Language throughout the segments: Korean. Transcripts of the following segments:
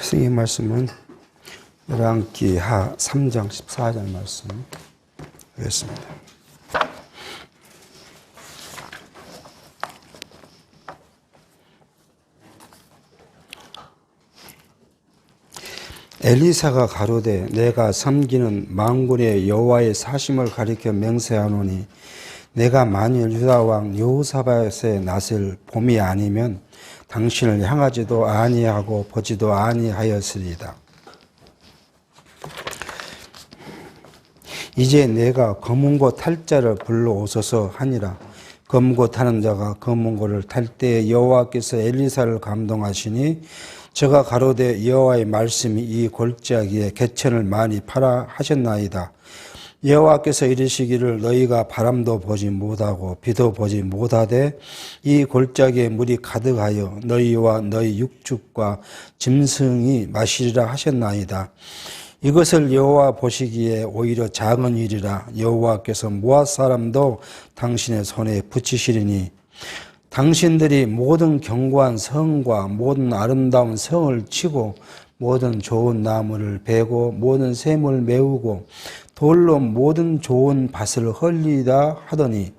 성경 말씀은 열왕기하 3장 14절 말씀 하겠습니다. 엘리사가 가로되 내가 섬기는 만군의 여호와의 사심을 가리켜 맹세하노니 내가 만일 유다 왕 여호사밧의 낫을 봄이 아니면 당신을 향하지도 아니하고 보지도 아니하였으리이다. 이제 내가 검은고 탈 자를 불러오소서 하니라. 검은고 타는 자가 검은고를 탈 때에 여호와께서 엘리사를 감동하시니 저가 가로되 여호와의 말씀이 이 골짜기에 개천을 많이 파라 하셨나이다. 여호와께서 이르시기를 너희가 바람도 보지 못하고 비도 보지 못하되 이 골짜기에 물이 가득하여 너희와 너희 육축과 짐승이 마시리라 하셨나이다. 이것을 여호와 보시기에 오히려 작은 일이라. 여호와께서 모압 사람도 당신의 손에 붙이시리니 당신들이 모든 견고한 성과 모든 아름다운 성을 치고 모든 좋은 나무를 베고 모든 샘을 메우고 돌로 모든 좋은 밭을 헐리다 하더니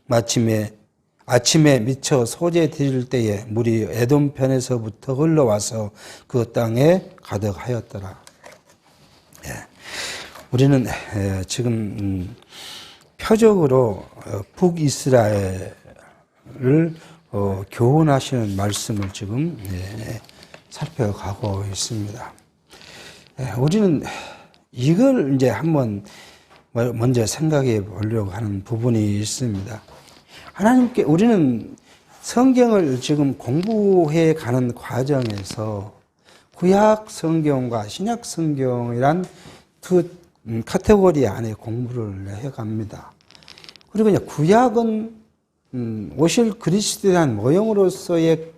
아침에 미쳐 소재 드릴 때에 물이 에돔 편에서부터 흘러와서 그 땅에 가득하였더라. 우리는 지금 표적으로 북이스라엘을 교훈하시는 말씀을 지금 살펴가고 있습니다. 우리는 이걸 이제 한번 먼저 생각해 보려고 하는 부분이 있습니다. 하나님께 우리는 성경을 지금 공부해 가는 과정에서 구약 성경과 신약 성경이란 두 카테고리 안에 공부를 해 갑니다. 그리고 이제 구약은 오실 그리스도에 대한 모형으로서의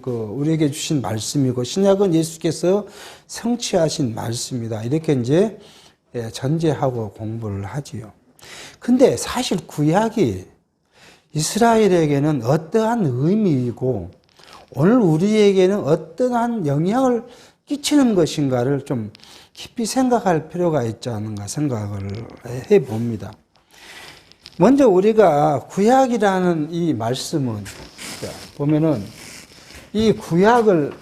우리에게 주신 말씀이고 신약은 예수께서 성취하신 말씀이다. 이렇게 이제 전제하고 공부를 하지요. 근데 사실 구약이 이스라엘에게는 어떠한 의미이고 오늘 우리에게는 어떠한 영향을 끼치는 것인가를 좀 깊이 생각할 필요가 있지 않은가 생각을 해 봅니다. 먼저 우리가 구약이라는 이 말씀은 보면은 이 구약을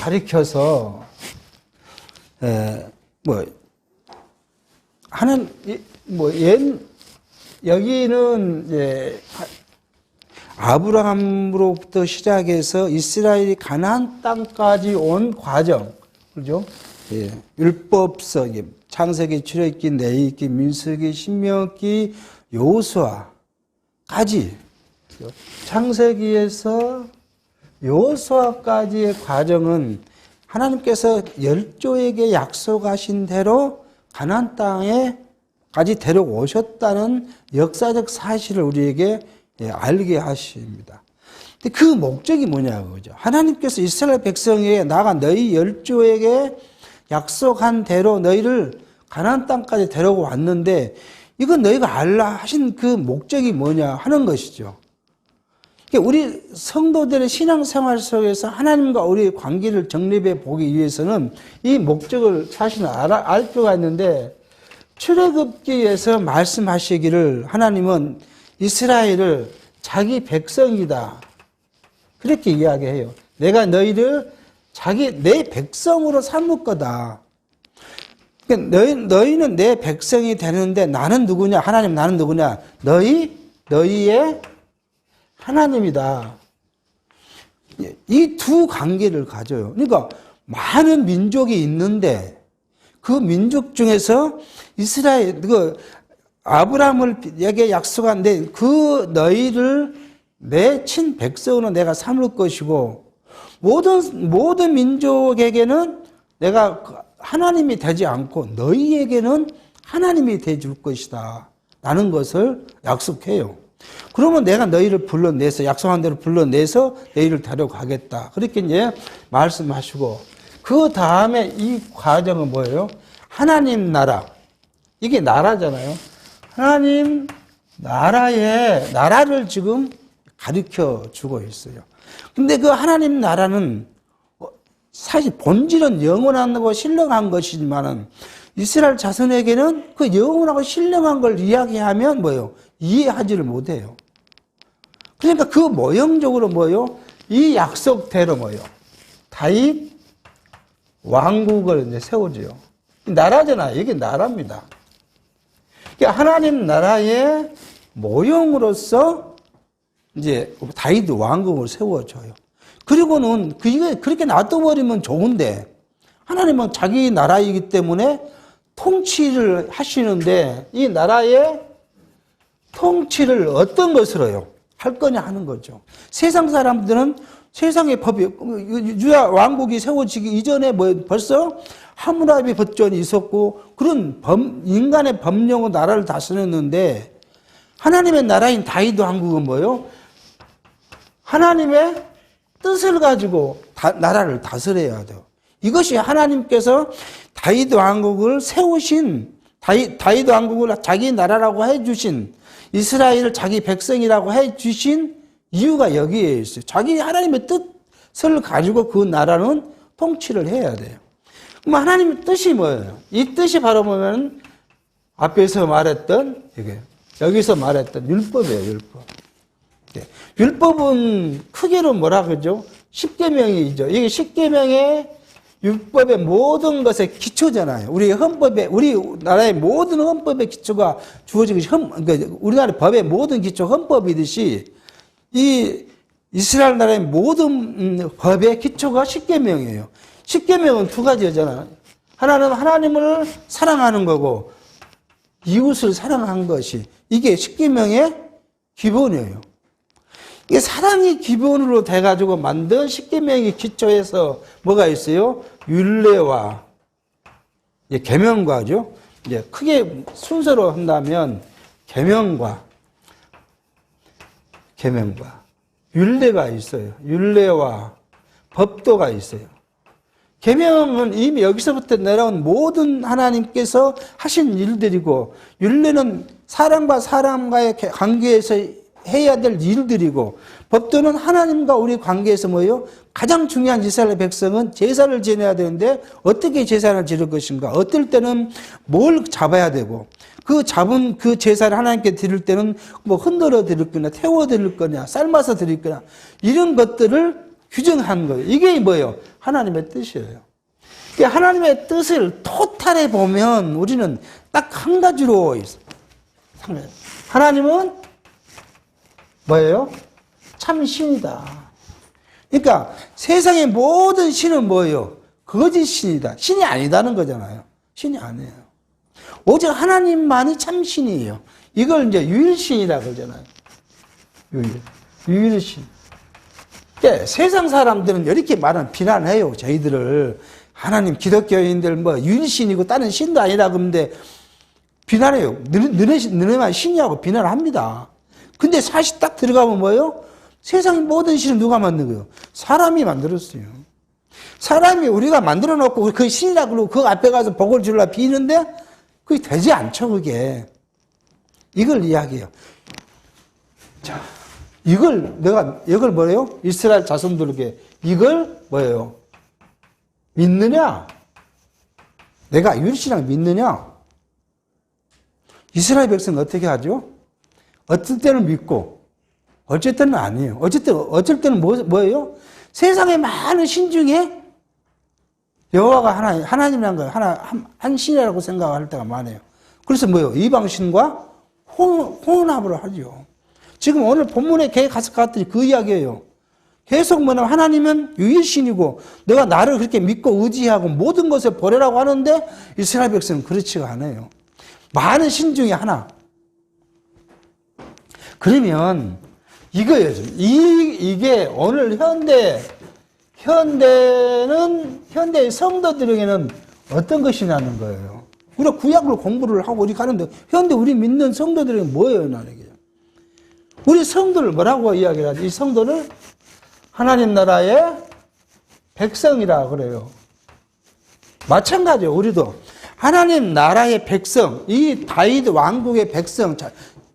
가리켜서 여기는 이제 아브라함으로부터 시작해서 이스라엘이 가나안 땅까지 온 과정, 그죠? 율법서, 창세기, 출애굽기, 레위기, 민수기, 신명기, 여호수아까지 창세기에서 여호수아까지의 과정은 하나님께서 열조에게 약속하신 대로 가나안 땅에까지 데려오셨다는 역사적 사실을 우리에게 알게 하십니다. 근데 그 목적이 뭐냐고 그죠? 하나님께서 이스라엘 백성에게 나가 너희 열조에게 약속한 대로 너희를 가나안 땅까지 데려고 왔는데 이건 너희가 알라 하신 그 목적이 뭐냐 하는 것이죠. 우리 성도들의 신앙생활 속에서 하나님과 우리의 관계를 정립해 보기 위해서는 이 목적을 사실 알 필요가 있는데 출애굽기에서 말씀하시기를 하나님은 이스라엘을 자기 백성이다. 그렇게 이야기해요. 내가 너희를 내 백성으로 삼을 거다. 그러니까 너희는 내 백성이 되는데 나는 누구냐? 하나님 나는 누구냐? 너희의 하나님이다. 이 두 관계를 가져요. 그러니까 많은 민족이 있는데 그 민족 중에서 이스라엘, 아브라함에게 약속한데 그 너희를 내 친백성으로 내가 삼을 것이고 모든 민족에게는 내가 하나님이 되지 않고 너희에게는 하나님이 되줄 것이다. 라는 것을 약속해요. 그러면 내가 너희를 불러내서 약속한 대로 불러내서 너희를 데려가겠다. 그렇게 이제 말씀하시고 그 다음에 이 과정은 뭐예요? 하나님 나라. 이게 나라잖아요. 하나님 나라를 지금 가르쳐 주고 있어요. 근데 그 하나님 나라는 사실 본질은 영원하고 신령한 것이지만은 이스라엘 자손에게는 그 영원하고 신령한 걸 이야기하면 뭐예요? 이해하지를 못해요. 그러니까 그 모형적으로 뭐예요? 이 약속대로 뭐예요? 다윗 왕국을 이제 세워줘요. 나라잖아요. 이게 나라입니다. 그러니까 하나님 나라의 모형으로서 이제 다윗 왕국을 세워줘요. 그리고는 그게 그렇게 놔둬버리면 좋은데 하나님은 자기 나라이기 때문에 통치를 하시는데 이 나라의 통치를 어떤 것으로요? 할 거냐 하는 거죠. 세상 사람들은 세상의 법이 유다 왕국이 세워지기 이전에 뭐 벌써 하므라비 법전이 있었고 그런 인간의 법령으로 나라를 다스렸는데 하나님의 나라인 다윗 왕국은 뭐예요? 하나님의 뜻을 가지고 나라를 다스려야 돼요. 이것이 하나님께서 다윗 왕국을 세우신 다윗 왕국을 자기 나라라고 해주신 이스라엘을 자기 백성이라고 해주신 이유가 여기에 있어요. 자기 하나님의 뜻을 가지고 그 나라는 통치를 해야 돼요. 그럼 하나님의 뜻이 뭐예요? 이 뜻이 바로 보면 앞에서 말했던 이게 여기서 말했던 율법이에요. 율법. 율법은 크게로 뭐라 그러죠? 십계명이죠. 이게 십계명의 율법의 모든 것의 기초잖아요. 우리 헌법에, 우리나라의 모든 헌법의 기초가 주어진 것이 그러니까 우리나라 법의 모든 기초 헌법이듯이 이 이스라엘 나라의 모든 법의 기초가 십계명이에요. 십계명은 두 가지잖아요. 하나는 하나님을 사랑하는 거고 이웃을 사랑한 것이 이게 십계명의 기본이에요. 이게 사랑이 기본으로 돼가지고 만든 십계명의 기초에서 뭐가 있어요? 율례와 계명과죠. 이제 크게 순서로 한다면 계명과 율례가 있어요. 율례와 법도가 있어요. 계명은 이미 여기서부터 내려온 모든 하나님께서 하신 일들이고 율례는 사람과 사람과의 관계에서 해야 될 일들이고 법도는 하나님과 우리 관계에서 뭐예요? 가장 중요한 이스라엘 백성은 제사를 지내야 되는데 어떻게 제사를 지낼 것인가? 어떨 때는 뭘 잡아야 되고 그 잡은 그 제사를 하나님께 드릴 때는 뭐 흔들어 드릴 거냐, 태워 드릴 거냐, 삶아서 드릴 거냐 이런 것들을 규정한 거예요. 이게 뭐예요? 하나님의 뜻이에요. 하나님의 뜻을 토탈해 보면 우리는 딱 한 가지로 있어요. 하나님은 뭐예요? 참 신이다. 그러니까 세상의 모든 신은 뭐예요? 거짓 신이다. 신이 아니다는 거잖아요. 신이 아니에요. 오직 하나님만이 참 신이에요. 이걸 이제 유일신이라고 그러잖아요. 유일신. 그러니까 세상 사람들은 이렇게 말하면 비난해요. 저희들을. 하나님 기독교인들 뭐 유일신이고 다른 신도 아니라 그러는데 비난해요. 너네만 신이라고 비난을 합니다. 근데 사실 딱 들어가면 뭐예요? 세상의 모든 신은 누가 만든 거예요? 사람이 만들었어요. 사람이 우리가 만들어 놓고 그 신이라고 그러고 그 앞에 가서 복을 주려고 비는데 그게 되지 않죠, 그게. 이걸 이야기해요. 자, 이걸 뭐래요? 이스라엘 자손들에게 이걸 뭐예요? 믿느냐? 내가 유일신을 믿느냐? 이스라엘 백성은 어떻게 하죠? 어떨 때는 믿고, 어쩔 때는 아니에요. 어쩔 때는 뭐예요? 세상의 많은 신 중에 여호와가 하나님이라는 걸 한 신이라고 생각할 때가 많아요. 그래서 뭐예요? 이방신과 혼합을 하죠. 지금 오늘 본문에 갔더니 그 이야기예요. 계속 뭐냐면 하나님은 유일신이고 내가 나를 그렇게 믿고 의지하고 모든 것을 버리라고 하는데 이스라엘 백성은 그렇지가 않아요. 많은 신 중에 하나. 그러면 이거예요. 이게 오늘 현대의 성도들에게는 어떤 것이냐는 거예요. 우리가 구약을 공부를 하고 우리 가는데 현대 우리 믿는 성도들에게 뭐예요, 나에게? 우리 성도를 뭐라고 이야기를 하지? 이 성도를 하나님 나라의 백성이라 그래요. 마찬가지예요. 우리도 하나님 나라의 백성, 이 다윗 왕국의 백성,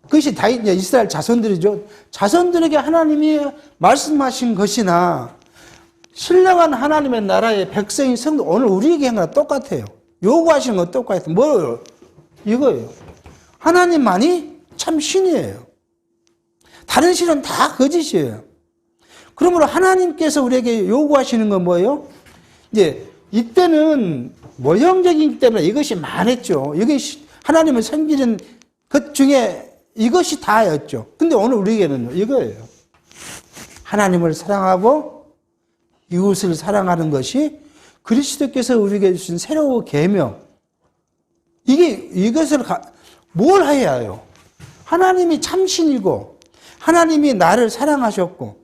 그것이 다윗 이스라엘 자손들이죠. 자손들에게 하나님이 말씀하신 것이나 신령한 하나님의 나라의 백성인 성도, 오늘 우리에게 한 거랑 똑같아요. 요구하시는 건 똑같아요. 뭐예요? 이거예요. 하나님만이 참 신이에요. 다른 신은 다 거짓이에요. 그러므로 하나님께서 우리에게 요구하시는 건 뭐예요? 이제 이때는 모형적이기 때문에 이것이 많았죠. 이것이 하나님을 섬기는 것 중에 이것이 다였죠. 근데 오늘 우리에게는 이거예요. 하나님을 사랑하고 이웃을 사랑하는 것이 그리스도께서 우리에게 주신 새로운 계명. 이것을 뭘 해야 해요? 하나님이 참신이고 하나님이 나를 사랑하셨고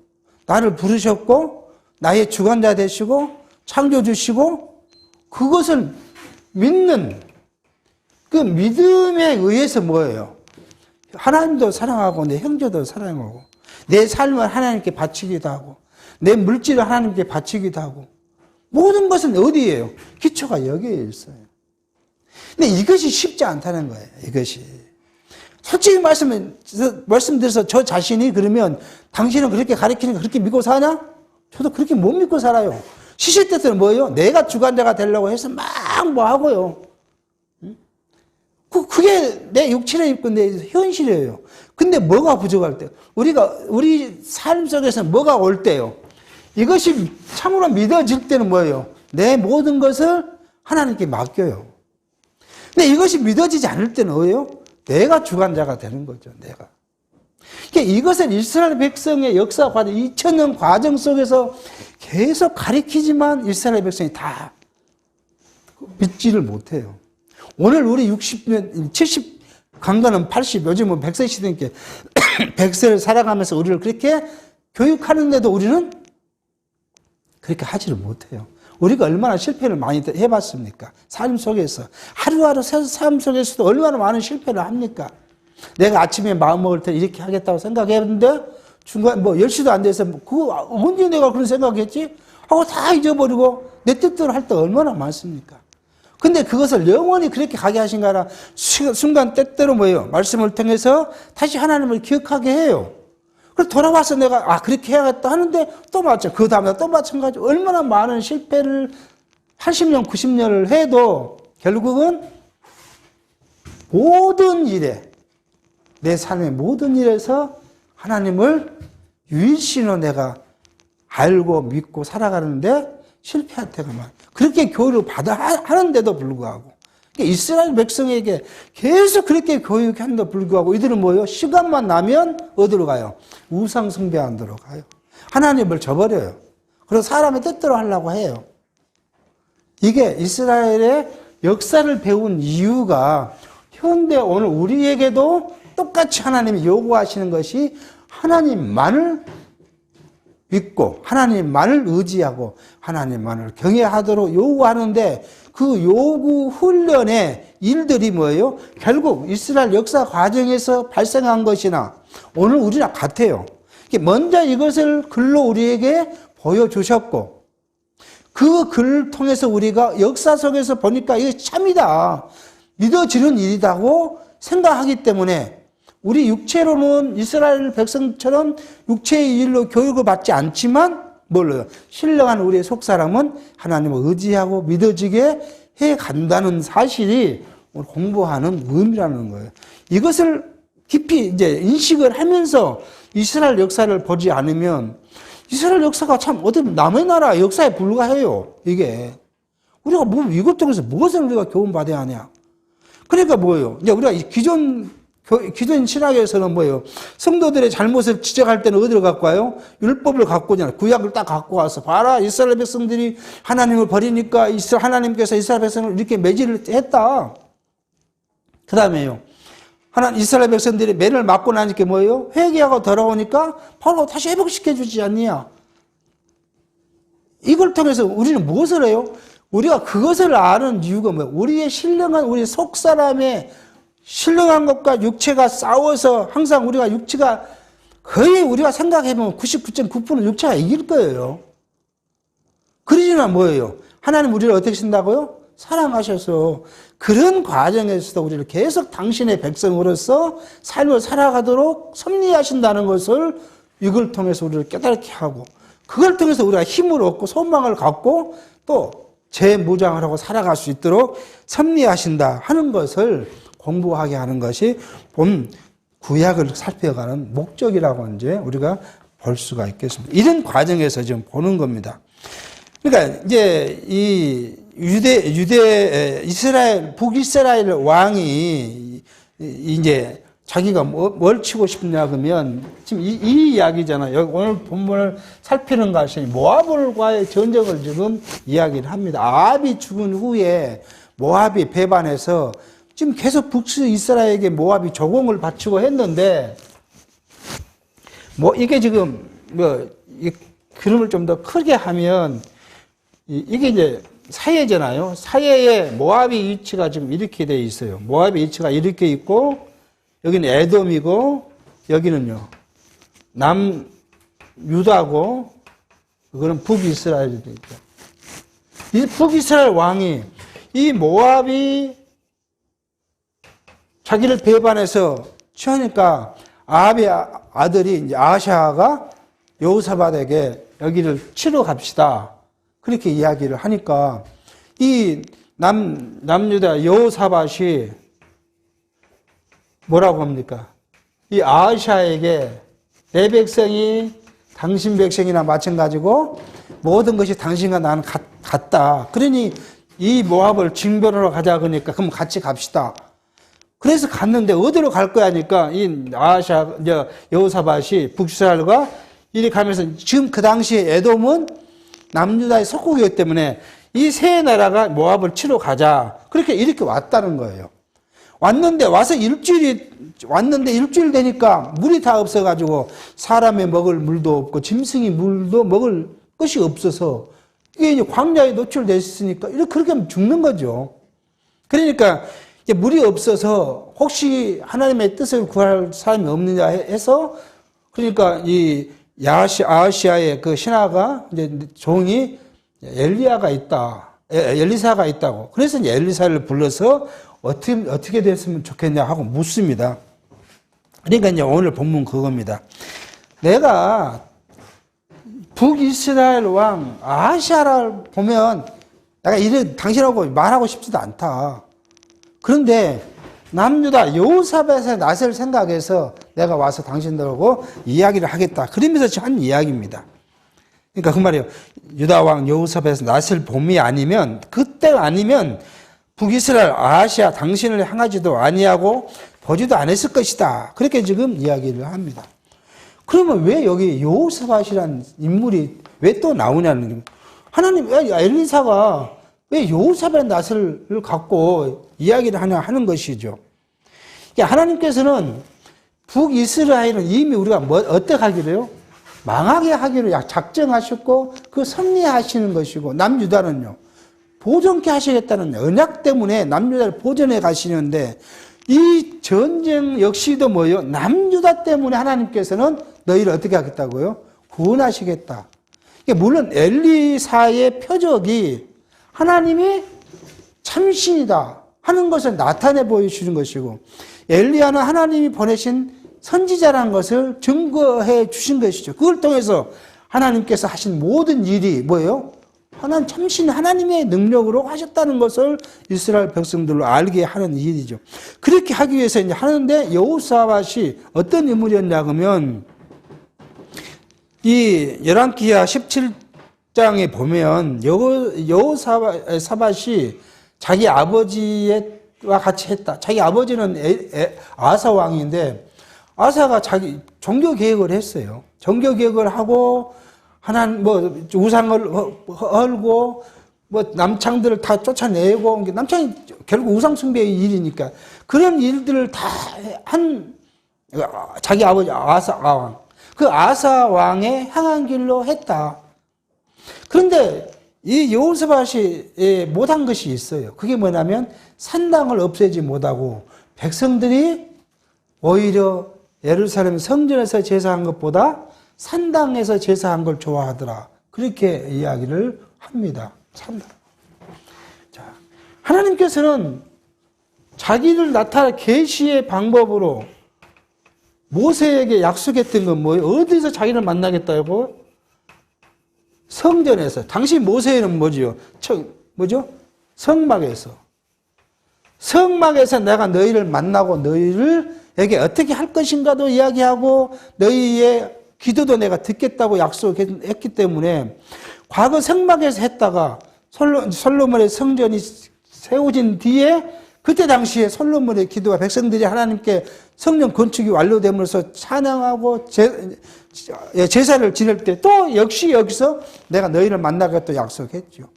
나를 부르셨고 나의 주관자 되시고 창조 주시고 그것을 믿는 그 믿음에 의해서 뭐예요? 하나님도 사랑하고 내 형제도 사랑하고 내 삶을 하나님께 바치기도 하고 내 물질을 하나님께 바치기도 하고 모든 것은 어디예요? 기초가 여기에 있어요. 근데 이것이 쉽지 않다는 거예요. 이것이. 솔직히 말씀드려서 저 자신이 그러면 당신은 그렇게 가르치는 거 그렇게 믿고 사냐? 저도 그렇게 못 믿고 살아요. 시시때때는 뭐예요? 내가 주관자가 되려고 해서 막 뭐 하고요. 그게 내 육체를 입고 내 현실이에요. 근데 뭐가 부족할 때? 우리 삶 속에서 뭐가 올 때요? 이것이 참으로 믿어질 때는 뭐예요? 내 모든 것을 하나님께 맡겨요. 근데 이것이 믿어지지 않을 때는 뭐예요? 내가 주관자가 되는 거죠, 내가. 그러니까 이것은 이스라엘 백성의 역사 과정, 2000년 과정 속에서 계속 가리키지만 이스라엘 백성이 다 믿지를 못해요. 오늘 우리 60년, 70, 강가는 80, 요즘은 100세 시대니까 100세를 살아가면서 우리를 그렇게 교육하는데도 우리는 그렇게 하지를 못해요. 우리가 얼마나 실패를 많이 해봤습니까? 삶 속에서. 하루하루 삶 속에서도 얼마나 많은 실패를 합니까? 내가 아침에 마음 먹을 때 이렇게 하겠다고 생각했는데 중간 10시도 안 돼서 그거 언제 내가 그런 생각했지? 하고 다 잊어버리고 내 뜻대로 할 때 얼마나 많습니까? 근데 그것을 영원히 그렇게 가게 하신 거 아니라 순간 때때로 뭐예요? 말씀을 통해서 다시 하나님을 기억하게 해요. 그래서 돌아와서 내가 그렇게 해야겠다 하는데 또 그 다음에 또 마찬가지. 얼마나 많은 실패를 80년, 90년을 해도 결국은 모든 일에 내 삶의 모든 일에서 하나님을 유일신으로 내가 알고 믿고 살아가는데 실패할 때가 많아요. 그렇게 교육을 하는데도 불구하고 이스라엘 백성에게 계속 그렇게 교육하는데도 불구하고 이들은 뭐예요? 시간만 나면 어디로 가요? 우상 숭배하는 데로 가요. 하나님을 저버려요. 그래서 사람의 뜻대로 하려고 해요. 이게 이스라엘의 역사를 배운 이유가 현대 오늘 우리에게도 똑같이 하나님이 요구하시는 것이 하나님만을 믿고 하나님만을 의지하고 하나님만을 경외하도록 요구하는데 그 요구 훈련의 일들이 뭐예요? 결국 이스라엘 역사 과정에서 발생한 것이나 오늘 우리랑 같아요. 먼저 이것을 글로 우리에게 보여주셨고 그 글을 통해서 우리가 역사 속에서 보니까 이게 참이다. 믿어지는 일이라고 생각하기 때문에 우리 육체로는 이스라엘 백성처럼 육체의 일로 교육을 받지 않지만 뭘로요? 신령한 우리의 속사람은 하나님을 의지하고 믿어지게 해 간다는 사실이 오늘 공부하는 의미라는 거예요. 이것을 깊이 이제 인식을 하면서 이스라엘 역사를 보지 않으면 이스라엘 역사가 참 어떻게 남의 나라 역사에 불과해요. 이게 우리가 이것 통해서 무엇을 우리가 교훈받아야 하냐? 그러니까 뭐예요? 이제 우리가 기존 신학에서는 뭐예요? 성도들의 잘못을 지적할 때는 어디로 갖고 와요? 율법을 갖고 오잖아요. 구약을 딱 갖고 와서 봐라. 이스라엘 백성들이 하나님을 버리니까 하나님께서 이스라엘 백성을 이렇게 매질을 했다. 그 다음에요. 이스라엘 백성들이 매를 맞고 나니까 뭐예요? 회개하고 돌아오니까 바로 다시 회복시켜 주지 않느냐. 이걸 통해서 우리는 무엇을 해요? 우리가 그것을 아는 이유가 뭐예요? 우리의 신령한 우리 속사람의 신령한 것과 육체가 싸워서 항상 우리가 육체가 거의 우리가 생각해보면 99.9% 육체가 이길 거예요. 그러지만 뭐예요? 하나님 우리를 어떻게 쓴다고요? 사랑하셔서 그런 과정에서도 우리를 계속 당신의 백성으로서 삶을 살아가도록 섭리하신다는 것을 이걸 통해서 우리를 깨닫게 하고 그걸 통해서 우리가 힘을 얻고 소망을 갖고 또 재무장을 하고 살아갈 수 있도록 섭리하신다 하는 것을 공부하게 하는 것이 본 구약을 살펴가는 목적이라고 이제 우리가 볼 수가 있겠습니다. 이런 과정에서 지금 보는 겁니다. 그러니까 이제 이 북이스라엘 왕이 이제 자기가 뭘 치고 싶냐 그러면 지금 이 이야기잖아요. 오늘 본문을 살피는 것이 모압과의 전쟁을 지금 이야기를 합니다. 아합이 죽은 후에 모압이 배반해서 지금 계속 북이스라엘에게 모압이 조공을 바치고 했는데 이게 지금 이 그림을 좀 더 크게 하면 이게 이제 사해잖아요. 사해에 모압의 위치가 지금 이렇게 돼 있어요. 모압의 위치가 이렇게 있고 여기는 에돔이고 여기는요 남유다고 그거는 북이스라엘이 돼 있죠. 이 북이스라엘 왕이 이 모압이 자기를 배반해서 치우니까 아합의 아들이 이제 아샤가 여호사밧에게 여기를 치러 갑시다. 그렇게 이야기를 하니까 이 남유다 여호사밧이 뭐라고 합니까? 이 아샤에게 내 백성이 당신 백성이나 마찬가지고 모든 것이 당신과 나는 같다. 그러니 이 모압을 징벌하러 가자 그러니까 그럼 같이 갑시다. 그래서 갔는데 어디로 갈 거야 하니까 이 여호사밧이 북이스라엘과 이리 가면서 지금 그 당시에 에돔은 남유다의 속국이기 때문에 이 세 나라가 모압을 치러 가자. 그렇게 이렇게 왔다는 거예요. 왔는데 일주일 되니까 물이 다 없어가지고 사람의 먹을 물도 없고 짐승이 물도 먹을 것이 없어서 이게 이제 광야에 노출됐으니까 이렇게 그렇게 하면 죽는 거죠. 그러니까 물이 없어서 혹시 하나님의 뜻을 구할 사람이 없느냐 해서 그러니까 이 아하시아의 그 신하가 이제 종이 엘리야가 있다. 엘리사가 있다고. 그래서 이제 엘리사를 불러서 어떻게 됐으면 좋겠냐 하고 묻습니다. 그러니까 이제 오늘 본문 그겁니다. 내가 북이스라엘 왕 아하시아를 보면 내가 당신하고 말하고 싶지도 않다. 그런데 남유다 여호사밧의 낯을 생각해서 내가 와서 당신들하고 이야기를 하겠다. 그러면서 한 이야기입니다. 그러니까 그 말이에요. 유다 왕 여호사밧의 낯을 봄이 아니면 그때 아니면 북이스라엘 아하시아 당신을 향하지도 아니하고 보지도 않았을 것이다. 그렇게 지금 이야기를 합니다. 그러면 왜 여기 여호사밧이라는 인물이 왜 또 나오냐는 거예요. 하나님 엘리사가 왜 여호사밧의 낯을 갖고 이야기를 하는 것이죠. 하나님께서는 북이스라엘은 이미 우리가 어떻게 하기로요? 망하게 하기로 작정하셨고 그 섭리하시는 것이고 남유다는요. 보존케 하시겠다는 언약 때문에 남유다를 보존해 가시는데 이 전쟁 역시도 뭐예요? 남유다 때문에 하나님께서는 너희를 어떻게 하겠다고요? 구원하시겠다. 물론 엘리사의 표적이 하나님이 참신이다 하는 것을 나타내 보여주는 것이고 엘리야는 하나님이 보내신 선지자라는 것을 증거해 주신 것이죠. 그걸 통해서 하나님께서 하신 모든 일이 뭐예요? 참신 하나님의 능력으로 하셨다는 것을 이스라엘 백성들로 알게 하는 일이죠. 그렇게 하기 위해서 이제 하는데 여호사밧이 어떤 인물이었냐 그러면 이 열왕기하 17장에 보면 여호사밧이 자기 아버지와 같이 했다. 자기 아버지는 아사 왕인데 아사가 자기 종교 개혁을 했어요. 종교 개혁을 하고 하나님 우상을 헐고 남창들을 다 쫓아내고 남창이 결국 우상 숭배의 일이니까 그런 일들을 다 한 자기 아버지 아사 왕. 그 아사 왕의 향한 길로 했다. 그런데 이 여호사밧이 못한 것이 있어요. 그게 뭐냐면 산당을 없애지 못하고 백성들이 오히려 예루살렘 성전에서 제사한 것보다 산당에서 제사한 걸 좋아하더라. 그렇게 이야기를 합니다. 산당. 자, 하나님께서는 자기를 나타내 계시의 방법으로 모세에게 약속했던 건 뭐예요? 어디서 자기를 만나겠다고? 성전에서, 당시 모세는 뭐지요? 뭐죠? 성막에서 내가 너희를 만나고 너희에게 어떻게 할 것인가도 이야기하고 너희의 기도도 내가 듣겠다고 약속했기 때문에 과거 성막에서 했다가 솔로몬의 성전이 세워진 뒤에 그때 당시에 솔로몬의 기도와 백성들이 하나님께 성전 건축이 완료됨으로써 찬양하고 제사를 지낼 때 또 역시 여기서 내가 너희를 만나겠다 약속했죠.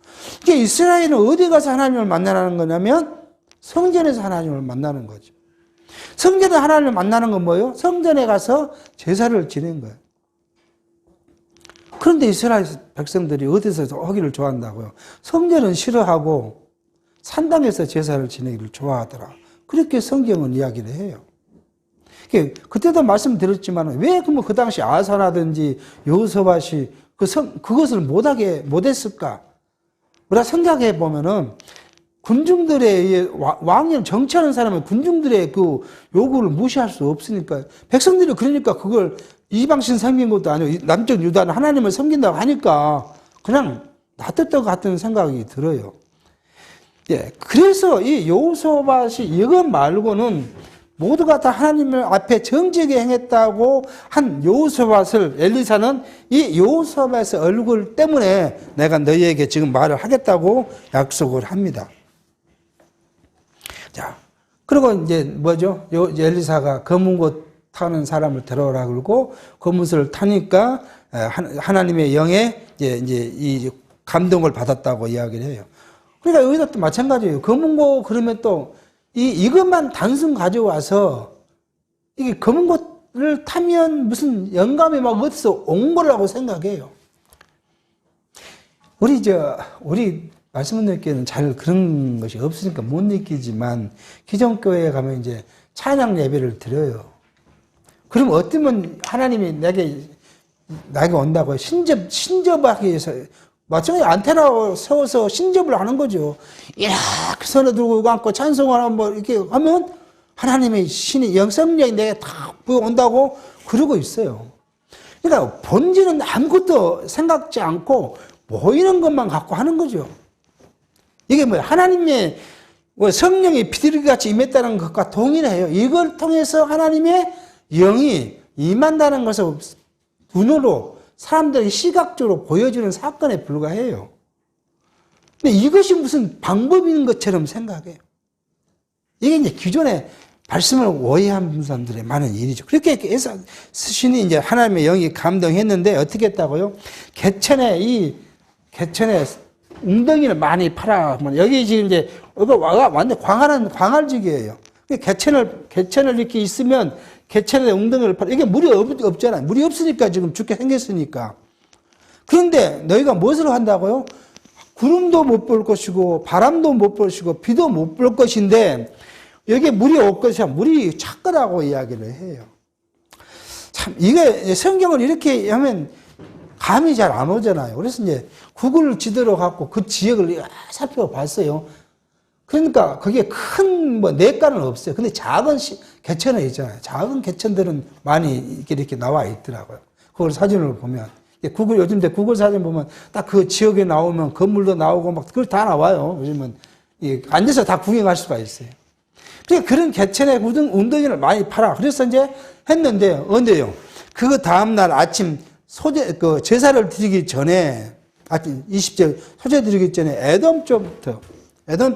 이게 이스라엘은 어디 가서 하나님을 만나는 거냐면 성전에서 하나님을 만나는 거죠. 성전에 하나님을 만나는 건 뭐예요? 성전에 가서 제사를 지낸 거예요. 그런데 이스라엘 백성들이 어디서 하기를 좋아한다고요? 성전은 싫어하고 산당에서 제사를 지내기를 좋아하더라. 그렇게 성경은 이야기를 해요. 그때도 말씀드렸지만 왜 그 당시 아사라든지 여호사밧이 그것을 못했을까? 우리가 생각해 보면은 군중들의 왕이 정치하는 사람은 군중들의 그 요구를 무시할 수 없으니까 백성들이 그러니까 그걸 이방신 섬긴 것도 아니고 남쪽 유다는 하나님을 섬긴다고 하니까 그냥 놔뒀던 것 같은 생각이 들어요. 예, 그래서 이 여호사밧이 이것 말고는 모두가 다 하나님 앞에 정직하게 행했다고 한 여호사밧을 엘리사는 이 여호사밧의 얼굴 때문에 내가 너희에게 지금 말을 하겠다고 약속을 합니다. 자, 그리고 이제 뭐죠? 엘리사가 검은 옷 타는 사람을 데려오라 그러고 검은 옷을 타니까 하나님의 영에 이제 이 감동을 받았다고 이야기를 해요. 그러니까 여기도 또 마찬가지예요. 검은 거 그러면 또 이것만 단순 가져와서 이게 검은 것을 타면 무슨 영감이 막 어디서 온 거라고 생각해요. 우리 말씀드리기에는 잘 그런 것이 없으니까 못 느끼지만 기존교회에 가면 이제 찬양 예배를 드려요. 그럼 어쩌면 하나님이 내게 온다고 신접하기 위해서 마찬가지 안테나 세워서 신접을 하는 거죠. 이렇게 손에 들고 감고 찬송을 한번 이렇게 하면 하나님의 신이 성령이 내게 탁 부어온다고 그러고 있어요. 그러니까 본질은 아무것도 생각지 않고 보이는 것만 갖고 하는 거죠. 이게 뭐야? 하나님의 성령이 비둘기같이 임했다는 것과 동일해요. 이걸 통해서 하나님의 영이 임한다는 것을 눈으로 사람들이 시각적으로 보여주는 사건에 불과해요. 근데 이것이 무슨 방법인 것처럼 생각해요. 이게 이제 기존의 말씀을 오해한 사람들의 많은 일이죠. 그렇게 해서 신이 이제 하나님의 영이 감동했는데 어떻게 했다고요? 개천에 웅덩이를 많이 팔아. 여기 지금 이제 완전 광활지기예요. 개천을 이렇게 있으면 개천에 웅덩이를 팔아. 이게 물이 없잖아요. 물이 없으니까 지금 죽게 생겼으니까. 그런데 너희가 무엇을 한다고요? 구름도 못 볼 것이고 바람도 못 볼 것이고 비도 못 볼 것인데 여기에 물이 올 것이야. 물이 찾거라고 이야기를 해요. 참 이게 성경을 이렇게 하면 감이 잘 안 오잖아요. 그래서 이제 구글 지도로 갖고 그 지역을 살펴봤어요. 그러니까 그게 큰 내과는 없어요. 근데 작은 개천에 있잖아요. 작은 개천들은 많이 이렇게 나와 있더라고요. 그걸 사진을 보면 요즘 구글 사진 보면 딱 그 지역에 나오면 건물도 나오고 막 그걸 다 나와요. 요즘은 앉아서 다 구경할 수가 있어요. 그러니까 그런 개천에 웅덩이를 많이 팔아. 그래서 이제 했는데 언제요? 그 다음 날 아침 제사를 드리기 전에 아침 20절 소재 드리기 전에 에돔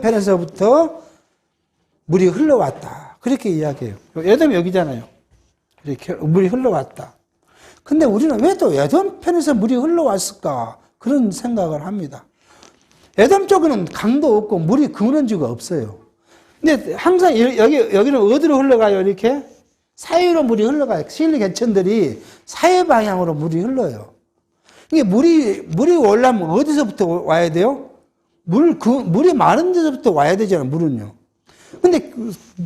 편에서부터 물이 흘러왔다. 그렇게 이야기해요. 에돔 여기잖아요. 이렇게 물이 흘러왔다. 근데 우리는 왜 또 에돔 편에서 물이 흘러왔을까? 그런 생각을 합니다. 에돔 쪽에는 강도 없고 물이 그물은지가 없어요. 근데 항상 여기는 어디로 흘러가요? 이렇게 사이로 물이 흘러가요. 시일리 개천들이 사해 방향으로 물이 흘러요. 이게 물이 오려면 어디서부터 와야 돼요? 물이 많은 데서부터 와야 되잖아요, 물은요. 근데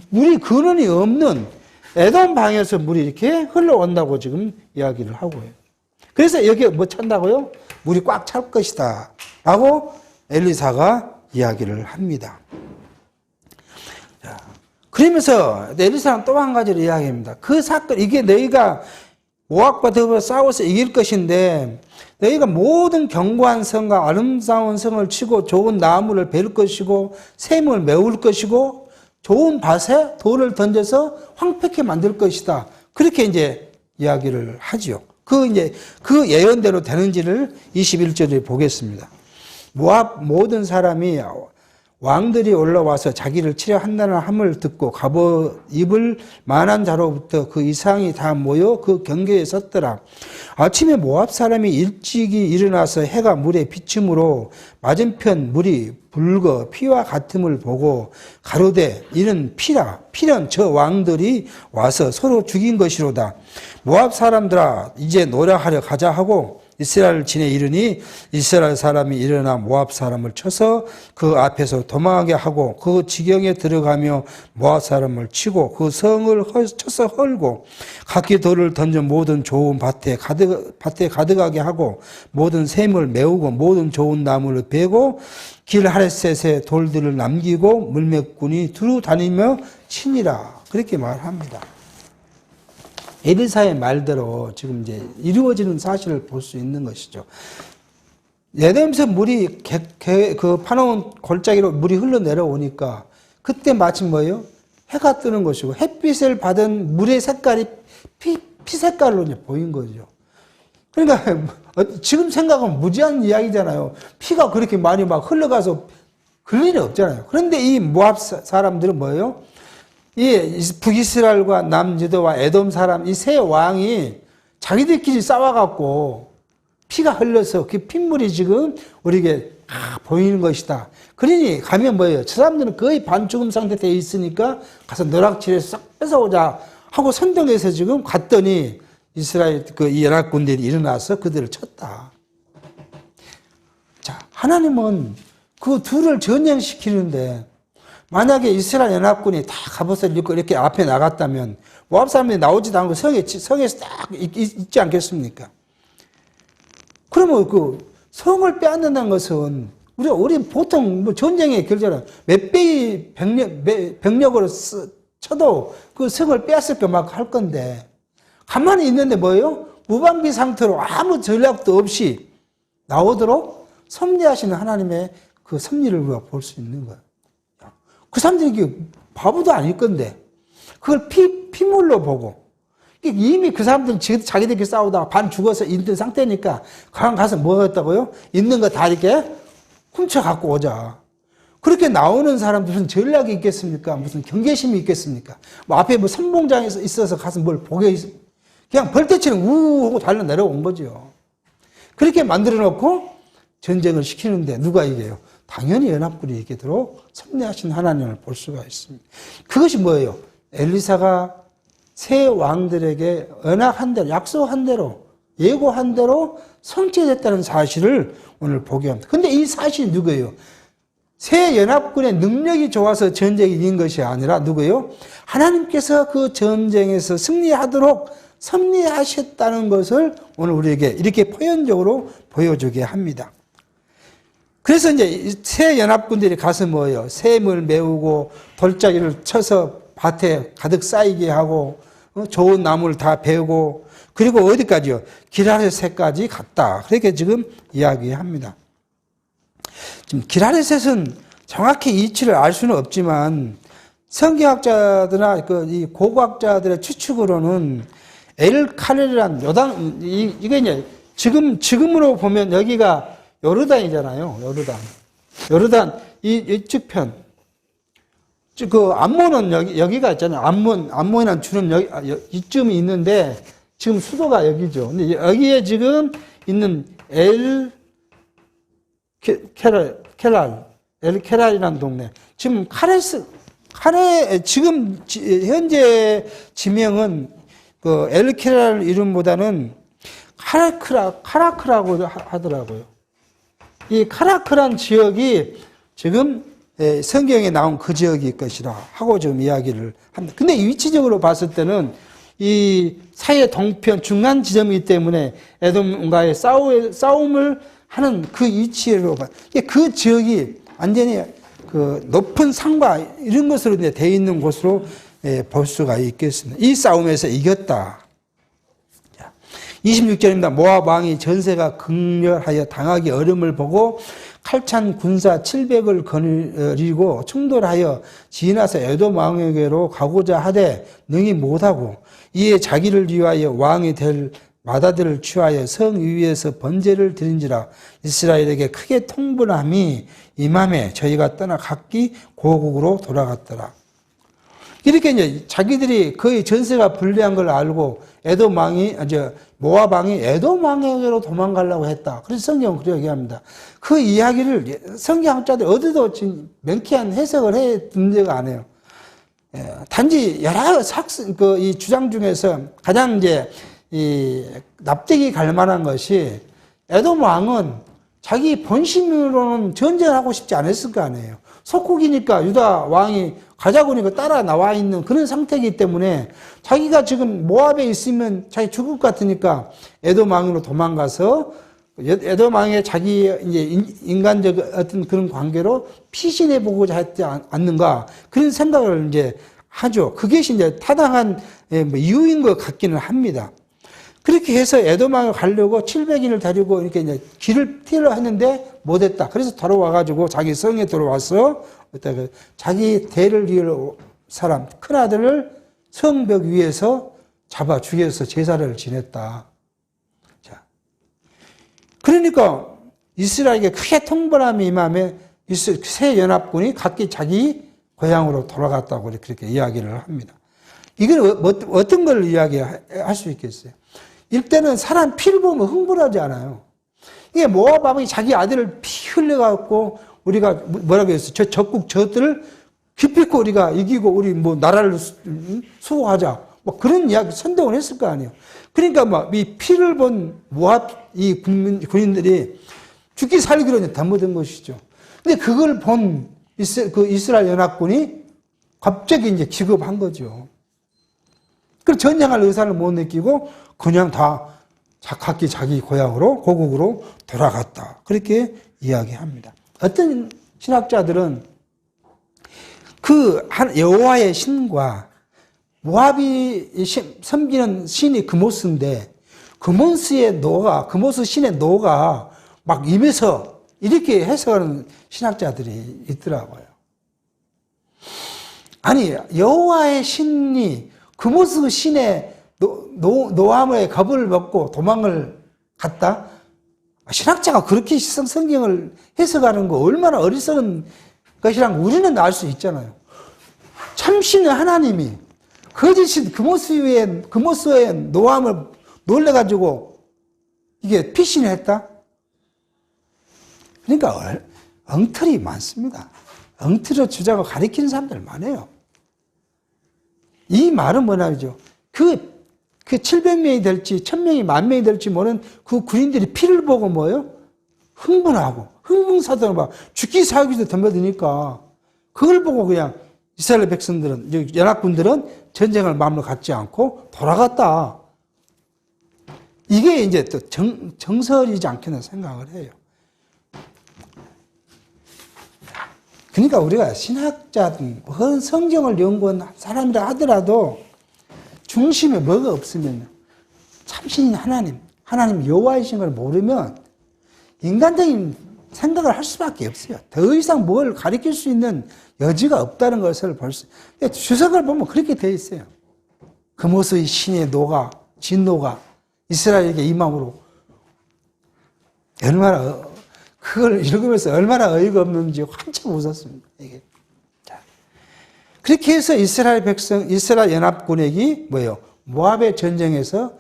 물이 근원이 없는 에돔 방에서 물이 이렇게 흘러온다고 지금 이야기를 하고 해요. 그래서 여기에 뭐 찬다고요? 물이 꽉 찰 것이다. 라고 엘리사가 이야기를 합니다. 자, 그러면서 엘리사는 또 한 가지를 이야기합니다. 그 사건, 이게 너희가 모압과 더불어 싸워서 이길 것인데 너희가 모든 견고한 성과 아름다운 성을 치고 좋은 나무를 베를 것이고 샘을 메울 것이고 좋은 밭에 돌을 던져서 황폐케 만들 것이다. 그렇게 이제 이야기를 하지요. 그 예언대로 되는지를 21절에 보겠습니다. 모압 모든 사람이 왕들이 올라와서 자기를 치려 한다는 함을 듣고 갑옷 입을 만한 자로부터 그 이상이 다 모여 그 경계에 섰더라. 아침에 모압 사람이 일찍이 일어나서 해가 물에 비침으로 맞은편 물이 붉어 피와 같음을 보고 가로되 이는 피라. 피는 저 왕들이 와서 서로 죽인 것이로다. 모압 사람들아 이제 노래하려 가자 하고 이스라엘 진에 이르니 이스라엘 사람이 일어나 모압 사람을 쳐서 그 앞에서 도망하게 하고 그 지경에 들어가며 모압 사람을 치고 그 성을 쳐서 헐고 각기 돌을 던져 모든 좋은 밭에 가득하게 하고 모든 샘을 메우고 모든 좋은 나무를 베고 길 하레셋에 돌들을 남기고 물매꾼이 두루 다니며 치니라. 그렇게 말합니다. 에리사의 말대로 지금 이제 이루어지는 사실을 볼 수 있는 것이죠. 에덴에서 물이 그 파놓은 골짜기로 물이 흘러내려오니까 그때 마침 뭐예요? 해가 뜨는 것이고 햇빛을 받은 물의 색깔이 피 색깔로 이제 보인 거죠. 그러니까 지금 생각하면 무지한 이야기잖아요. 피가 그렇게 많이 막 흘러가서 그럴 일이 없잖아요. 그런데 이 모압 사람들은 뭐예요? 이 북이스라엘과 남유다와 에돔 사람 이 세 왕이 자기들끼리 싸워갖고 피가 흘러서 그 핏물이 지금 우리에게 보이는 것이다. 그러니 가면 뭐예요? 저 사람들은 거의 반죽음 상태 되어 있으니까 가서 너락질해서 싹 뺏어오자 하고 선동해서 지금 갔더니 이스라엘 이 연합군들이 일어나서 그들을 쳤다. 자, 하나님은 그 둘을 전쟁시키는데 만약에 이스라엘 연합군이 다 갑옷을 입고 이렇게 앞에 나갔다면 모압 사람들이 나오지도 않고 성에서 딱 있지 않겠습니까? 그러면 그 성을 빼앗는다는 것은 우리 보통 뭐 전쟁의 결과는 몇 배의 병력으로 쳐도 그 성을 빼앗을 거 막 할 건데 가만히 있는데 뭐예요? 무방비 상태로 아무 전략도 없이 나오도록 섭리하시는 하나님의 그 섭리를 우리가 볼 수 있는 거예요. 그 사람들이 바보도 아닐 건데 그걸 피물로 보고 이미 그 사람들은 자기들끼리 싸우다가 반 죽어서 있는 상태니까 가서 뭐 했다고요? 있는 거 다 이렇게 훔쳐 갖고 오자. 그렇게 나오는 사람들 무슨 전략이 있겠습니까? 무슨 경계심이 있겠습니까? 뭐 앞에 뭐 선봉장에 있어서 가서 뭘 보게 그냥 벌떼처럼 우우 하고 달려 내려온 거죠. 그렇게 만들어 놓고 전쟁을 시키는데 누가 이겨요? 당연히 연합군이 이기도록 섭리하신 하나님을 볼 수가 있습니다. 그것이 뭐예요? 엘리사가 세 왕들에게 언약한 대로, 약속한 대로, 예고한 대로 성취됐다는 사실을 오늘 보게 합니다. 근데 이 사실이 누구예요? 세 연합군의 능력이 좋아서 전쟁이 이긴 것이 아니라 누구예요? 하나님께서 그 전쟁에서 승리하도록 섭리하셨다는 것을 오늘 우리에게 이렇게 표현적으로 보여주게 합니다. 그래서 이제 새 연합군들이 가서 뭐예요? 샘을 메우고 돌짜기를 쳐서 밭에 가득 쌓이게 하고 좋은 나무를 다 베고 그리고 어디까지요? 기라레셋까지 갔다. 그렇게 지금 이야기합니다. 지금 기라레셋은 정확히 위치를 알 수는 없지만 성경학자들이나 이 고고학자들의 추측으로는 엘칼렐이란 요단 이게 이제 지금으로 보면 여기가 요르단이잖아요. 요르단 이쪽 편. 그 암몬은 여기가 있잖아요. 암몬이라는 주는 이쯤이 있는데 지금 수도가 여기죠. 근데 여기에 지금 있는 엘케랄이라는 동네. 지금 지금 현재 지명은 그 엘케랄 이름보다는 카라크라고 하더라고요. 이 카라크란 지역이 지금 성경에 나온 그 지역일 것이라 하고 지금 이야기를 합니다. 근데 위치적으로 봤을 때는 이 사해 동편 중간 지점이기 때문에 에돔과의 싸움을 하는 그 위치로 그 지역이 완전히 그 높은 산과 이런 것으로 되어 있는 곳으로 볼 수가 있겠습니다. 이 싸움에서 이겼다. 26절입니다. 모압 왕이 전세가 극렬하여 당하기 어려움을 보고 칼찬 군사 700을 거느리고 충돌하여 지나서 에돔 왕에게로 가고자 하되 능히 못하고 이에 자기를 위하여 왕이 될 마다들을 취하여 성 위에서 번제를 드린지라. 이스라엘에게 크게 통분함이 임함에 저희가 떠나 각기 고국으로 돌아갔더라. 이렇게 이제 자기들이 거의 전세가 불리한 걸 알고 에돔 왕이, 모압 왕이 에돔 왕에게로 도망가려고 했다. 그래서 성경은 그렇게 얘기합니다. 그 이야기를 성경학자들이 어디도 지금 명쾌한 해석을 해 둔 데가 아니에요. 단지 여러 이 주장 중에서 가장 이제 이 납득이 갈 만한 것이 에돔 왕은 자기 본심으로는 전쟁을 하고 싶지 않았을 거 아니에요. 속국이니까 유다 왕이 가자고 하니까 따라 나와 있는 그런 상태이기 때문에 자기가 지금 모압에 있으면 자기 죽을 것 같으니까 에돔 왕으로 도망가서 에돔 왕의 자기 이제 인간적 어떤 그런 관계로 피신해 보고자 했지 않는가 그런 생각을 이제 하죠. 그게 이제 타당한 이유인 것 같기는 합니다. 그렇게 해서 에돔 왕을 가려고 700인을 데리고 이렇게 이제 길을 튀려 했는데 못했다. 그래서 돌아와가지고 자기 성에 들어와서 자기 대를 이을 사람 큰 아들을 성벽 위에서 잡아 죽여서 제사를 지냈다. 자, 그러니까 이스라엘에게 크게 통벌함이 임함에 새 연합군이 각기 자기 고향으로 돌아갔다고 그렇게 이야기를 합니다. 이건 어떤 걸 이야기할 수 있겠어요? 일단은 사람 피를 보면 흥분하지 않아요. 이게 모압 왕이 자기 아들을 피 흘려갖고 우리가 뭐라고 했어요? 저 적국 저들을 기필코 우리가 이기고 우리 뭐 나라를 수호하자. 뭐 그런 이야기 선동을 했을 거 아니에요. 그러니까 막 이 피를 본 모압 이 군인들이 죽기 살기로 담아든 것이죠. 근데 그걸 본 이스라엘 연합군이 갑자기 이제 기급한 거죠. 그래서 전쟁할 의사를 못 느끼고 그냥 다 각기 자기 고향으로 고국으로 돌아갔다. 그렇게 이야기합니다. 어떤 신학자들은 그 여호와의 신과 모압이 섬기는 신이 그모스인데 그모스 신의 노가 막 임해서 이렇게 해석하는 신학자들이 있더라고요. 아니 여호와의 신이 그모스 신의 노함의 겁을 먹고 도망을 갔다? 신학자가 그렇게 성경을 해석하는 거 얼마나 어리석은 것이란 우리는 알 수 있잖아요. 참신의 하나님이 거짓인 그모스의 노함을 놀래가지고 이게 피신을 했다? 그러니까 엉터리 많습니다. 엉터리로 주장을 가리키는 사람들 많아요. 이 말은 뭐냐죠? 그 700명이 될지 1000명이 10,000명이 될지 모르는 그 군인들이 피를 보고 뭐예요? 흥분하고 흥분사도를 막 죽기 살기도 덤벼드니까 그걸 보고 그냥 이스라엘 백성들은 연합군들은 전쟁을 마음으로 갖지 않고 돌아갔다. 이게 이제 또 정설이지 않겠나 생각을 해요. 그러니까 우리가 신학자든 성경을 연구한 사람이라 하더라도 중심에 뭐가 없으면 참신인 하나님 여호와이신 걸 모르면 인간적인 생각을 할 수밖에 없어요. 더 이상 뭘 가리킬 수 있는 여지가 없다는 것을 볼 수 있어요. 주석을 보면 그렇게 되어 있어요. 그모스의 신의 진노가 이스라엘에게 임함으로 얼마나 그걸 읽으면서 얼마나 어이가 없는지 한참 웃었습니다. 이게. 자. 그렇게 해서 이스라엘 연합군에게 뭐예요? 모압의 전쟁에서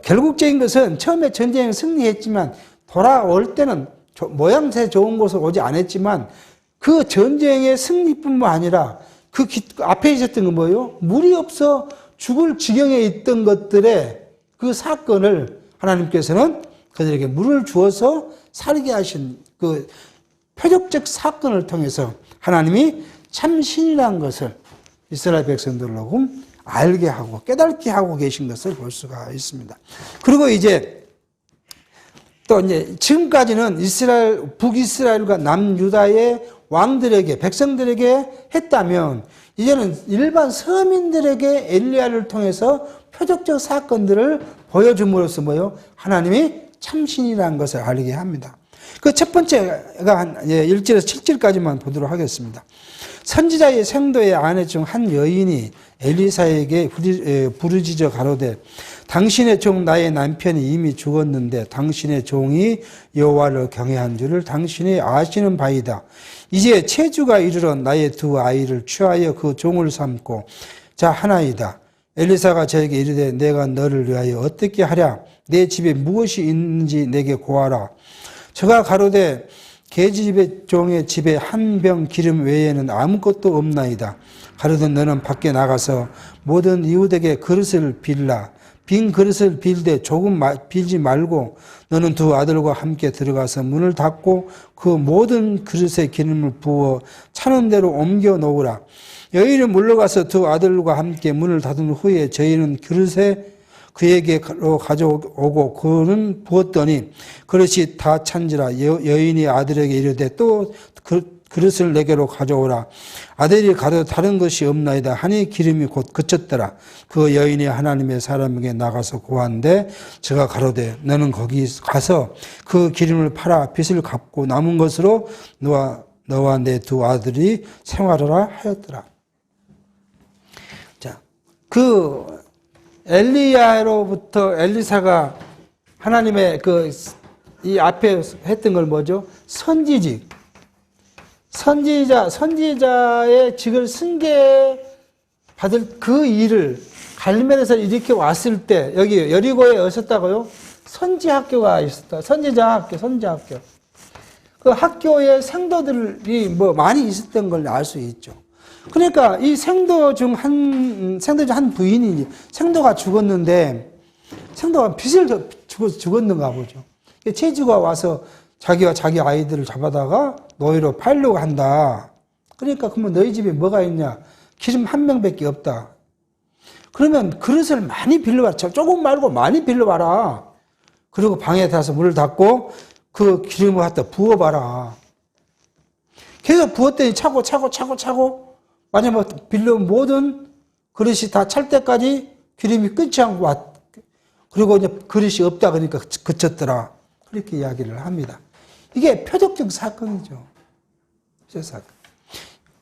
결국적인 것은 처음에 전쟁에 승리했지만 돌아올 때는 모양새 좋은 곳을 오지 않았지만 그 전쟁의 승리뿐만 아니라 그 앞에 있었던 건 뭐예요? 물이 없어 죽을 지경에 있던 것들의 그 사건을 하나님께서는 그들에게 물을 주어서 살게 하신 그 표적적 사건을 통해서 하나님이 참신이라는 것을 이스라엘 백성들로 알게 하고 깨닫게 하고 계신 것을 볼 수가 있습니다. 그리고 이제 또 이제 지금까지는 북이스라엘과 남유다의 왕들에게 백성들에게 했다면 이제는 일반 서민들에게 엘리야를 통해서 표적적 사건들을 보여줌으로써 뭐요? 하나님이 참신이라는 것을 알게 합니다. 그 첫 번째가 한 1절에서 7절까지만 보도록 하겠습니다. 선지자의 생도의 아내 중 한 여인이 엘리사에게 부르짖어 가로되 당신의 종 나의 남편이 이미 죽었는데 당신의 종이 여호와를 경외한 줄을 당신이 아시는 바이다. 이제 체주가 이르러 나의 두 아이를 취하여 그 종을 삼고 자 하나이다. 엘리사가 저에게 이르되 내가 너를 위하여 어떻게 하랴? 내 집에 무엇이 있는지 내게 고하라. 저가 가로되 계집의 종의 집에 한 병 기름 외에는 아무것도 없나이다. 가로되 너는 밖에 나가서 모든 이웃에게 그릇을 빌라. 빈 그릇을 빌되 조금 빌지 말고 너는 두 아들과 함께 들어가서 문을 닫고 그 모든 그릇에 기름을 부어 차는 대로 옮겨 놓으라. 여인은 물러가서 두 아들과 함께 문을 닫은 후에 저희는 그릇에 그에게로 가져오고 그는 부었더니 그릇이 다 찬지라. 여인이 아들에게 이르되 또 그릇을 내게로 가져오라. 아들이 가도 다른 것이 없나이다 하니 기름이 곧 그쳤더라. 그 여인이 하나님의 사람에게 나가서 고한데 저가 가로되 너는 거기 가서 그 기름을 팔아 빚을 갚고 남은 것으로 너와 내 두 아들이 생활하라 하였더라. 자, 엘리야로부터 엘리사가 하나님의 이 앞에 했던 걸 뭐죠? 선지직. 선지자의 직을 승계 받을 그 일을 갈멜에서 이렇게 왔을 때, 여기 여리고에 오셨다고요? 선지학교가 있었다. 선지학교. 그 학교에 생도들이 많이 있었던 걸 알 수 있죠. 그러니까 이 생도 중 한 부인이 생도가 죽었는데, 생도가 빚을 죽었는가 보죠. 체주가 와서 자기와 자기 아이들을 잡아다가 노예로 팔려고 한다. 그러니까 그러면 너희 집에 뭐가 있냐? 기름 한 명밖에 없다. 그러면 그릇을 많이 빌려와라. 조금 말고 많이 빌려와라. 그리고 방에 가서 문을 닫고 그 기름을 갖다 부어봐라. 계속 부었더니 차고 만약 빌려온 모든 그릇이 다 찰 때까지 기름이 끊지 않고 그리고 이제 그릇이 없다 그러니까 그쳤더라. 그렇게 이야기를 합니다. 이게 표적적 사건이죠. 표적 사건.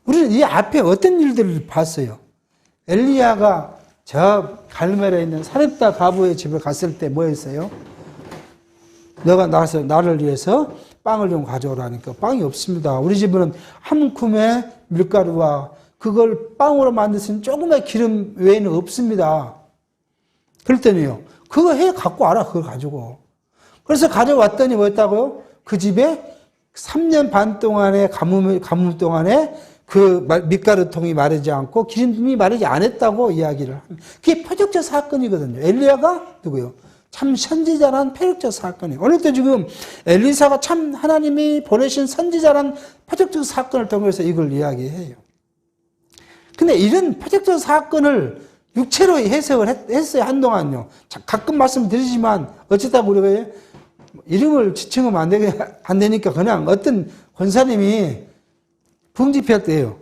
우리는 이 앞에 어떤 일들을 봤어요. 엘리야가 저 갈멜에 있는 사렙다 가부의 집에 갔을 때 뭐 했어요? 너가 나가서 나를 위해서 빵을 좀 가져오라니까 빵이 없습니다. 우리 집은 한 쿰의 밀가루와 그걸 빵으로 만드신 조금의 기름 외에는 없습니다. 그랬더니요. 그거 갖고 와라. 그걸 가지고. 그래서 가져왔더니 뭐였다고요? 그 집에 3년 반 동안의 가뭄 동안에 그 밀가루통이 마르지 않고 기름이 마르지 않았다고 이야기를 합니다. 그게 표적적 사건이거든요. 엘리야가 누구요? 참 선지자란 표적적 사건이에요. 오늘도 지금 엘리사가 참 하나님이 보내신 선지자란 표적적 사건을 통해서 이걸 이야기해요. 근데 이런 표적적 사건을 육체로 해석을 했어요, 한동안요. 가끔 말씀드리지만 어쩌다고 우리가 이름을 지칭하면 안 되니까 그냥 어떤 권사님이 붕집할 때예요.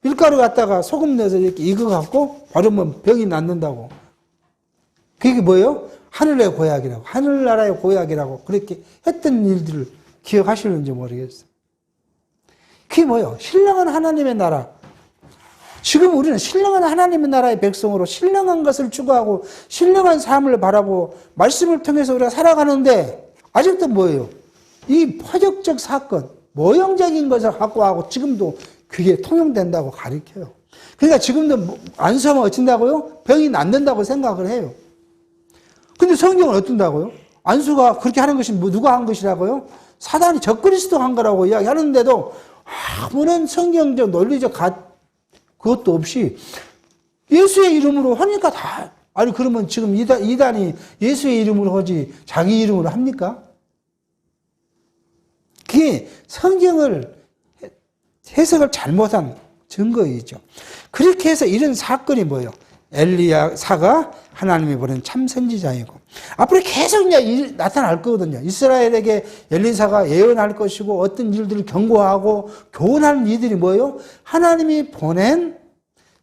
밀가루 갖다가 소금 넣어서 이렇게 익어갖고 바르면 병이 낫는다고. 그게 뭐예요? 하늘의 고약이라고. 하늘나라의 고약이라고 그렇게 했던 일들을 기억하시는지 모르겠어요. 그게 뭐예요? 신령한 하나님의 나라. 지금 우리는 신령한 하나님의 나라의 백성으로 신령한 것을 추구하고 신령한 삶을 바라고 말씀을 통해서 우리가 살아가는데 아직도 뭐예요? 이 표적적 사건, 모형적인 것을 갖고 하고 지금도 그게 통용된다고 가르쳐요. 그러니까 지금도 안수하면 어쩐다고요? 병이 낫는다고 생각을 해요. 근데 성경은 어떤다고요? 안수가 그렇게 하는 것이 누가 한 것이라고요? 사단이 적그리스도 한 거라고 이야기하는데도 아무런 성경적 논리적 그것도 없이 예수의 이름으로 하니까 다. 아니 그러면 지금 이단이 예수의 이름으로 하지 자기 이름으로 합니까? 그게 성경을 해석을 잘못한 증거이죠. 그렇게 해서 이런 사건이 뭐예요? 엘리야사가 하나님이 보낸 참 선지자이고 앞으로 계속 나타날 거거든요. 이스라엘에게 엘리사가 예언할 것이고 어떤 일들을 경고하고 교훈하는 이들이 뭐예요? 하나님이 보낸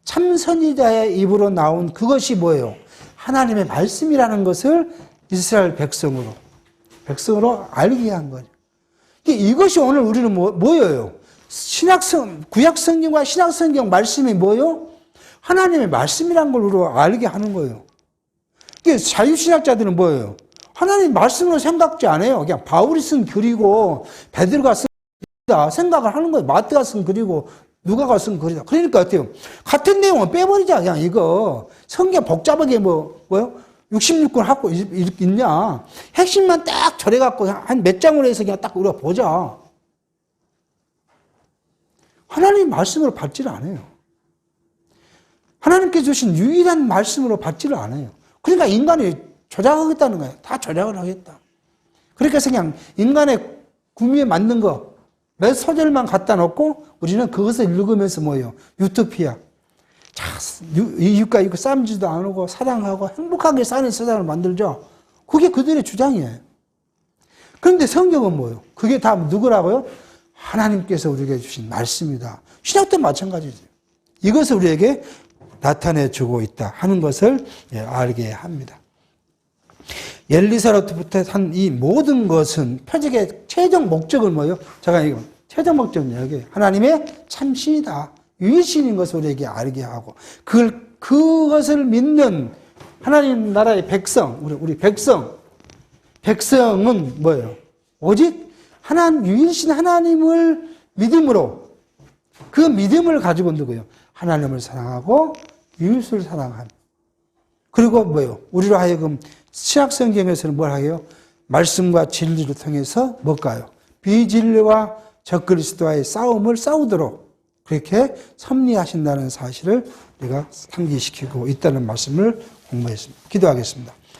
참 선지자의 입으로 나온 그것이 뭐예요? 하나님의 말씀이라는 것을 이스라엘 백성으로 알게 한 거죠. 이것이 오늘 우리는 뭐예요? 구약 성경과 신약 성경 말씀이 뭐예요? 하나님의 말씀이라는 걸 우리가 알게 하는 거예요. 자유신학자들은 뭐예요? 하나님 말씀으로 생각지 않아요. 그냥 바울이 쓴 글이고 베드로가 쓴 글이다 생각을 하는 거예요. 마태가 쓴 글이고 누가가 쓴 글이다. 그러니까 어때요? 같은 내용은 빼버리자. 그냥 이거 성경 복잡하게 뭐요? 66권 하고 있냐? 핵심만 딱 절해갖고 한 몇 장으로 해서 그냥 딱 우리가 보자. 하나님 말씀으로 받지를 않아요. 하나님께서 주신 유일한 말씀으로 받지를 않아요. 그러니까 인간이 조작하겠다는 거예요. 다 조작을 하겠다. 그러니까 그냥 인간의 구미에 맞는 거 몇 소절만 갖다 놓고 우리는 그것을 읽으면서 뭐예요? 유토피아. 자, 이웃과 이웃 싸움지도 안 하고 사랑하고 행복하게 사는 세상을 만들죠. 그게 그들의 주장이에요. 그런데 성경은 뭐예요? 그게 다 누구라고요? 하나님께서 우리에게 주신 말씀이다. 신약도 마찬가지죠. 이것을 우리에게 나타내주고 있다 하는 것을 알게 합니다. 엘리사로부터 한 이 모든 것은 표적의 최종 목적은 뭐예요? 제가 이거 최종 목적은 여기 하나님의 참신이다. 유일신인 것을 우리에게 알게 하고 그것을 믿는 하나님 나라의 백성, 우리 백성은 뭐예요? 오직 유일신 하나님을 믿음으로 그 믿음을 가지고 누구예요? 하나님을 사랑하고 이웃을 사랑하는. 그리고 뭐예요? 우리로 하여금 신약성경에서는 뭘 하게요? 말씀과 진리를 통해서 뭘까요? 비진리와 적그리스도와의 싸움을 싸우도록 그렇게 섭리하신다는 사실을 우리가 상기시키고 있다는 말씀을 공부했습니다. 기도하겠습니다.